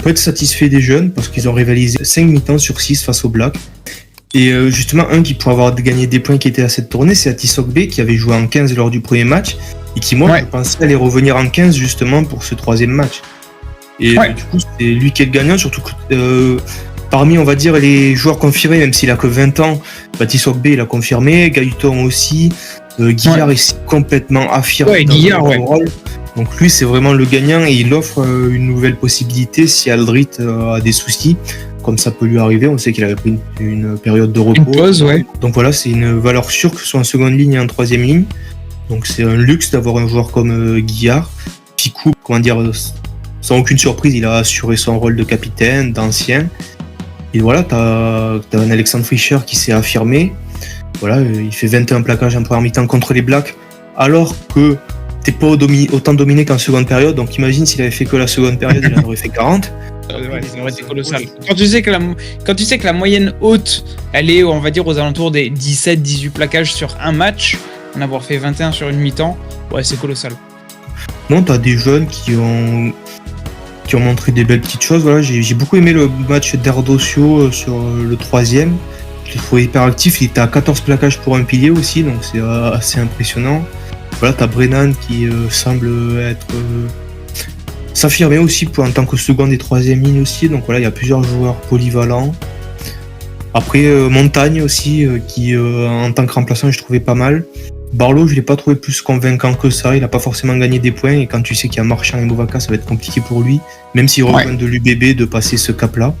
peut être satisfait des jeunes parce qu'ils ont rivalisé 5 mi-temps sur 6 face au Black. Et justement, un qui pourrait avoir gagné des points qui était à cette tournée, c'est Atisogbe qui avait joué en 15 lors du premier match et qui, moi, je pensais aller revenir en 15 justement pour ce troisième match. Et du coup, c'est lui qui est le gagnant, surtout que parmi, on va dire, les joueurs confirmés, même s'il a que 20 ans, Atisogbe, il a confirmé, Gaëtan aussi, Guillard est complètement affirmé dans son rôle. Donc lui, c'est vraiment le gagnant et il offre une nouvelle possibilité si Aldrit a des soucis, comme ça peut lui arriver. On sait qu'il avait pris une période de repos. Une pause, Donc voilà, c'est une valeur sûre que ce soit en seconde ligne et en troisième ligne. Donc c'est un luxe d'avoir un joueur comme Guillard. Picou, sans aucune surprise, il a assuré son rôle de capitaine, d'ancien. Et voilà, t'as un Alexandre Fischer qui s'est affirmé. Voilà, il fait 21 plaquages en première mi-temps contre les Blacks, alors que t'es pas autant dominé qu'en seconde période. Donc imagine s'il avait fait que la seconde période, il en aurait fait 40. Ça aurait été colossal. Quand tu sais que la moyenne haute, elle est, on va dire, aux alentours des 17-18 plaquages sur un match, en avoir fait 21 sur une mi-temps, c'est colossal. Non, t'as des jeunes qui ont montré des belles petites choses. Voilà, j'ai beaucoup aimé le match d'Erdosio sur le troisième. Je l'ai trouvé hyper actif. Il était à 14 plaquages pour un pilier aussi, donc c'est assez impressionnant. Voilà, t'as Brennan qui semble s'affirmer aussi en tant que seconde et troisième ligne aussi. Donc voilà, il y a plusieurs joueurs polyvalents. Après, Montagne aussi, qui en tant que remplaçant, je trouvais pas mal. Barlow, je l'ai pas trouvé plus convaincant que ça. Il a pas forcément gagné des points. Et quand tu sais qu'il y a Marchand et Movaca, ça va être compliqué pour lui. Même s'il revient de l'UBB, de passer ce cap-là.